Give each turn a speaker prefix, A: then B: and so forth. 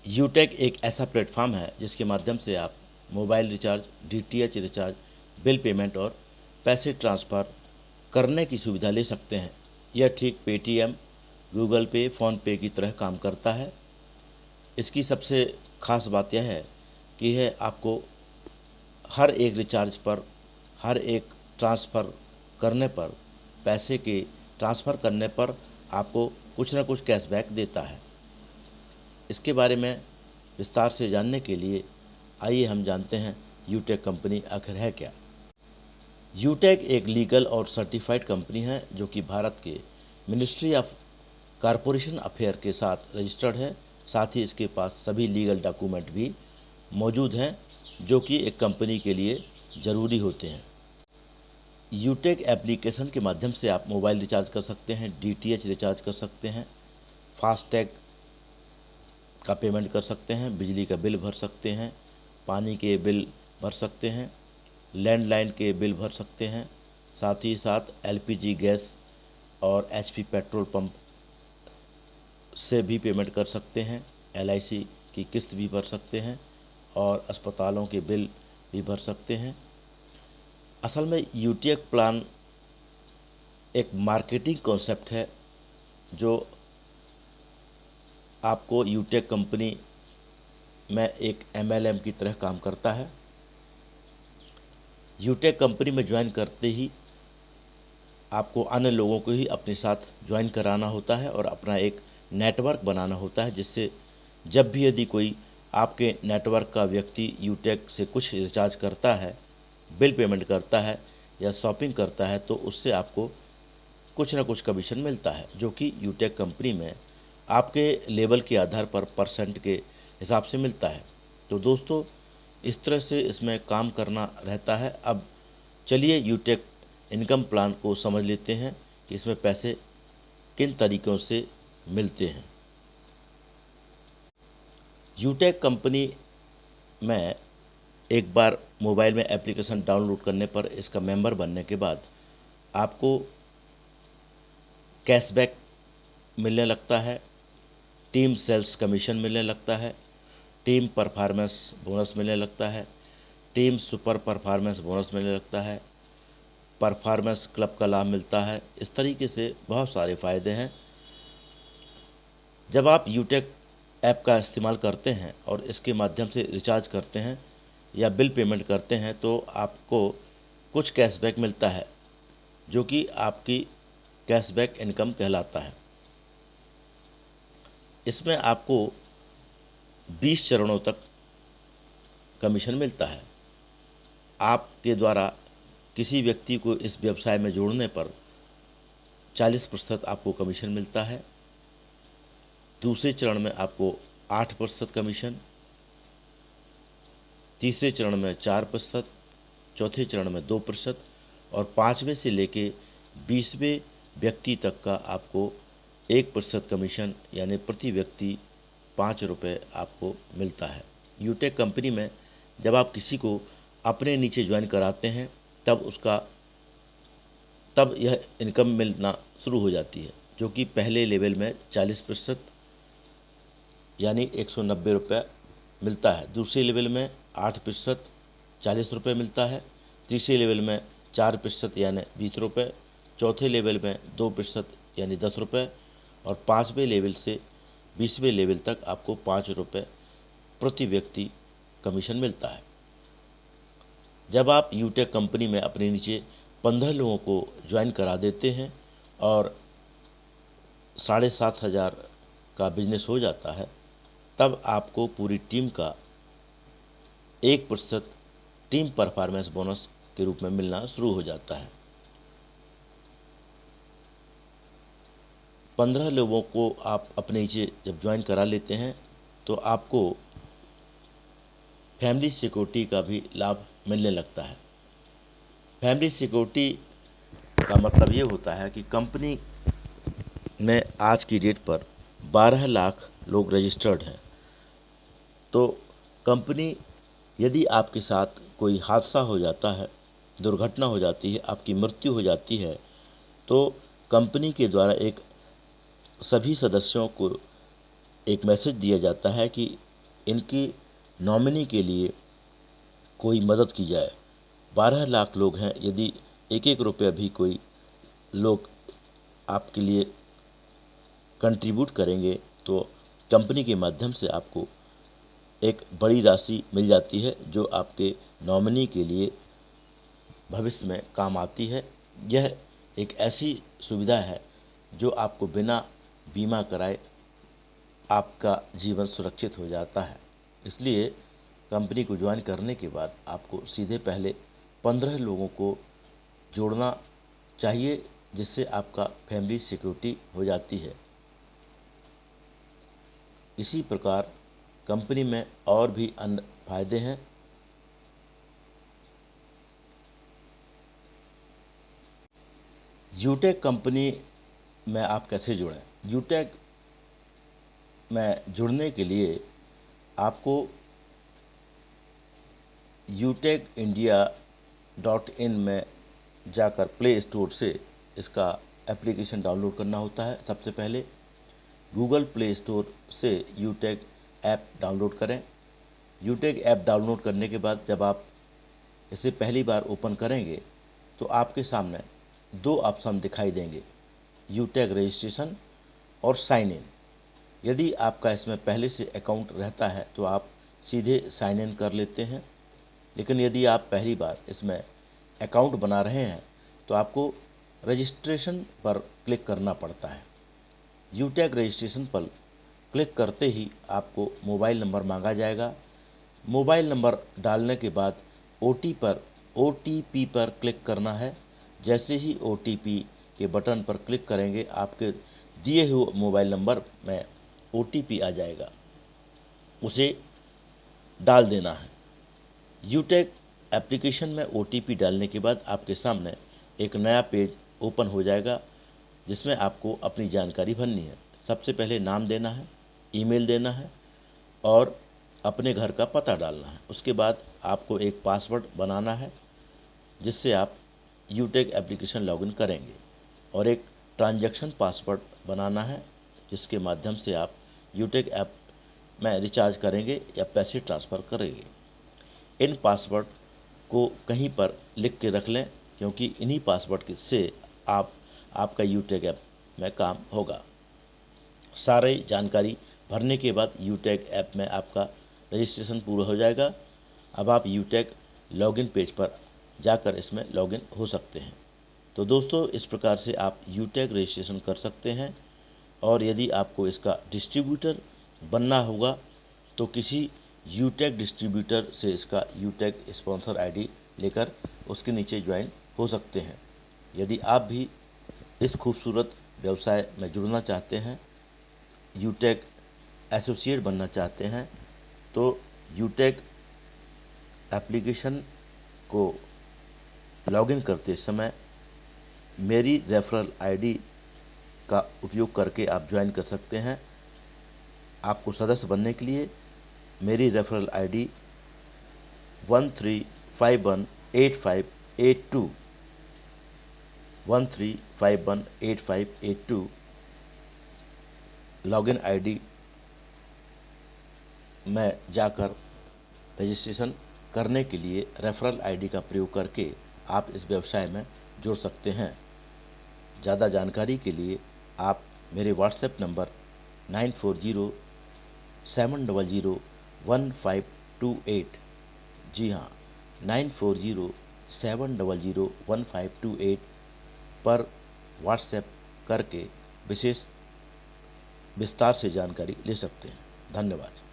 A: यूटेक एक ऐसा प्लेटफॉर्म है जिसके माध्यम से आप mobile recharge, DTH recharge, bill payment और पैसे ट्रांसफ़र करने की सुविधा ले सकते हैं। यह ठीक पेटीएम, गूगल पे, फ़ोनपे की तरह काम करता है। इसकी सबसे ख़ास बात यह है कि यह आपको हर एक रिचार्ज पर, हर एक ट्रांसफ़र करने पर, पैसे के ट्रांसफ़र करने पर आपको कुछ न कुछ कैशबैक देता है। इसके बारे में विस्तार से जानने के लिए आइए हम जानते हैं यूटेक कंपनी आखिर है क्या। यूटेक एक लीगल और सर्टिफाइड कंपनी है जो कि भारत के मिनिस्ट्री ऑफ कॉरपोरेशन अफेयर के साथ रजिस्टर्ड है। साथ ही इसके पास सभी लीगल डॉक्यूमेंट भी मौजूद हैं जो कि एक कंपनी के लिए ज़रूरी होते हैं। यूटेक एप्लीकेशन के माध्यम से आप मोबाइल रिचार्ज कर सकते हैं, डीटीएच रिचार्ज कर सकते हैं, फास्टैग का पेमेंट कर सकते हैं, बिजली का बिल भर सकते हैं, पानी के बिल भर सकते हैं, लैंडलाइन के बिल भर सकते हैं। साथ ही साथ एलपीजी गैस और एचपी पेट्रोल पंप से भी पेमेंट कर सकते हैं, एलआईसी की किस्त भी भर सकते हैं और अस्पतालों के बिल भी भर सकते हैं। असल में यूटेक प्लान एक मार्केटिंग कॉन्सेप्ट है जो आपको यूटेक कंपनी में एक एमएलएम की तरह काम करता है। यूटेक कंपनी में ज्वाइन करते ही आपको अन्य लोगों को ही अपने साथ ज्वाइन कराना होता है और अपना एक नेटवर्क बनाना होता है, जिससे जब भी यदि कोई आपके नेटवर्क का व्यक्ति यूटेक से कुछ रिचार्ज करता है, बिल पेमेंट करता है या शॉपिंग करता है तो उससे आपको कुछ ना कुछ कमीशन मिलता है, जो कि यूटेक कंपनी में आपके लेवल के आधार पर परसेंट के हिसाब से मिलता है। तो दोस्तों, इस तरह से इसमें काम करना रहता है। अब चलिए यूटेक इनकम प्लान को समझ लेते हैं कि इसमें पैसे किन तरीक़ों से मिलते हैं। यूटेक कंपनी में एक बार मोबाइल में एप्लीकेशन डाउनलोड करने पर, इसका मेंबर बनने के बाद आपको कैशबैक मिलने लगता है, टीम सेल्स कमीशन मिलने लगता है, टीम परफॉर्मेंस बोनस मिलने लगता है, टीम सुपर परफॉर्मेंस बोनस मिलने लगता है, परफॉर्मेंस क्लब का लाभ मिलता है। इस तरीके से बहुत सारे फ़ायदे हैं। जब आप यूटेक ऐप का इस्तेमाल करते हैं और इसके माध्यम से रिचार्ज करते हैं या बिल पेमेंट करते हैं तो आपको कुछ कैशबैक मिलता है जो कि आपकी कैशबैक इनकम कहलाता है। इसमें आपको 20 चरणों तक कमीशन मिलता है। आपके द्वारा किसी व्यक्ति को इस व्यवसाय में जोड़ने पर 40% आपको कमीशन मिलता है। दूसरे चरण में आपको 8% कमीशन, तीसरे चरण में 4%, चौथे चरण में 2% और 5वें से लेके 20वें व्यक्ति तक का आपको 1% कमीशन, यानी प्रति व्यक्ति 5 रुपये आपको मिलता है। यूटेक कंपनी में जब आप किसी को अपने नीचे ज्वाइन कराते हैं तब यह इनकम मिलना शुरू हो जाती है, जो कि पहले लेवल में 40% यानी 190 रुपये मिलता है। दूसरे लेवल में 8% 40 रुपये मिलता है। तीसरे लेवल में 4% यानी 20 रुपये। चौथे लेवल में 2% यानी 10 रुपये और 5वें लेवल से 20वें लेवल तक आपको 5 रुपये प्रति व्यक्ति कमीशन मिलता है। जब आप यूटेक कंपनी में अपने नीचे 15 लोगों को ज्वाइन करा देते हैं और 7,500 का बिजनेस हो जाता है, तब आपको पूरी टीम का 1% टीम परफॉर्मेंस बोनस के रूप में मिलना शुरू हो जाता है। 15 लोगों को आप अपने नीचे जब ज्वाइन करा लेते हैं तो आपको फैमिली सिक्योरिटी का भी लाभ मिलने लगता है। फैमिली सिक्योरिटी का मतलब ये होता है कि कंपनी में आज की डेट पर 12 लाख लोग रजिस्टर्ड हैं। तो कंपनी, यदि आपके साथ कोई हादसा हो जाता है, दुर्घटना हो जाती है, आपकी मृत्यु हो जाती है, तो कंपनी के द्वारा सभी सदस्यों को एक मैसेज दिया जाता है कि इनकी नॉमिनी के लिए कोई मदद की जाए। 12 लाख लोग हैं, यदि एक एक रुपया भी कोई लोग आपके लिए कंट्रीब्यूट करेंगे तो कंपनी के माध्यम से आपको एक बड़ी राशि मिल जाती है, जो आपके नॉमिनी के लिए भविष्य में काम आती है। यह एक ऐसी सुविधा है जो आपको बिना बीमा कराए आपका जीवन सुरक्षित हो जाता है। इसलिए कंपनी को ज्वाइन करने के बाद आपको सीधे पहले 15 लोगों को जोड़ना चाहिए, जिससे आपका फैमिली सिक्योरिटी हो जाती है। इसी प्रकार कंपनी में और भी अन्य फायदे हैं। यूटेक कंपनी में आप कैसे जुड़ें? यूटेक में जुड़ने के लिए आपको utecindia.in में जाकर प्ले स्टोर से इसका एप्लीकेशन डाउनलोड करना होता है। सबसे पहले गूगल प्ले स्टोर से यूटेक ऐप डाउनलोड करें। यूटेक ऐप डाउनलोड करने के बाद जब आप इसे पहली बार ओपन करेंगे तो आपके सामने दो ऑप्शन दिखाई देंगे, यूटेक रजिस्ट्रेशन और साइन इन। यदि आपका इसमें पहले से अकाउंट रहता है तो आप सीधे साइन इन कर लेते हैं, लेकिन यदि आप पहली बार इसमें अकाउंट बना रहे हैं तो आपको रजिस्ट्रेशन पर क्लिक करना पड़ता है। यूटेक रजिस्ट्रेशन पर क्लिक करते ही आपको मोबाइल नंबर मांगा जाएगा। मोबाइल नंबर डालने के बाद ओटीपी पर क्लिक करना है। जैसे ही ओटीपी के बटन पर क्लिक करेंगे आपके दिए हुए मोबाइल नंबर में ओटीपी आ जाएगा, उसे डाल देना है। यूटेक एप्लीकेशन में ओटीपी डालने के बाद आपके सामने एक नया पेज ओपन हो जाएगा, जिसमें आपको अपनी जानकारी भरनी है। सबसे पहले नाम देना है, ईमेल देना है और अपने घर का पता डालना है। उसके बाद आपको एक पासवर्ड बनाना है, जिससे आप यूटेक एप्लीकेशन लॉगिन करेंगे, और एक ट्रांजैक्शन पासवर्ड बनाना है, जिसके माध्यम से आप यूटेक ऐप में रिचार्ज करेंगे या पैसे ट्रांसफ़र करेंगे। इन पासवर्ड को कहीं पर लिख के रख लें, क्योंकि इन्हीं पासवर्ड से आपका यूटेक ऐप में काम होगा। सारी जानकारी भरने के बाद यूटेक ऐप में आपका रजिस्ट्रेशन पूरा हो जाएगा। अब आप यूटेक लॉगिन पेज पर जाकर इसमें लॉगिन हो सकते हैं। तो दोस्तों, इस प्रकार से आप यूटेक रजिस्ट्रेशन कर सकते हैं। और यदि आपको इसका डिस्ट्रीब्यूटर बनना होगा तो किसी यूटेक डिस्ट्रीब्यूटर से इसका यूटेक स्पॉन्सर आईडी लेकर उसके नीचे ज्वाइन हो सकते हैं। यदि आप भी इस खूबसूरत व्यवसाय में जुड़ना चाहते हैं, यूटेक एसोसिएट बनना चाहते हैं, तो यूटेक एप्लीकेशन को लॉगिन करते समय मेरी रेफरल आईडी का उपयोग करके आप ज्वाइन कर सकते हैं। आपको सदस्य बनने के लिए मेरी रेफरल आईडी 13518582 13518582 लॉगिन आईडी में जाकर रजिस्ट्रेशन करने के लिए रेफरल आईडी का प्रयोग करके आप इस व्यवसाय में जुड़ सकते हैं। ज़्यादा जानकारी के लिए आप मेरे व्हाट्सएप नंबर 9407001528, जी हाँ 9407001528 पर व्हाट्सएप करके विस्तार से जानकारी ले सकते हैं। धन्यवाद।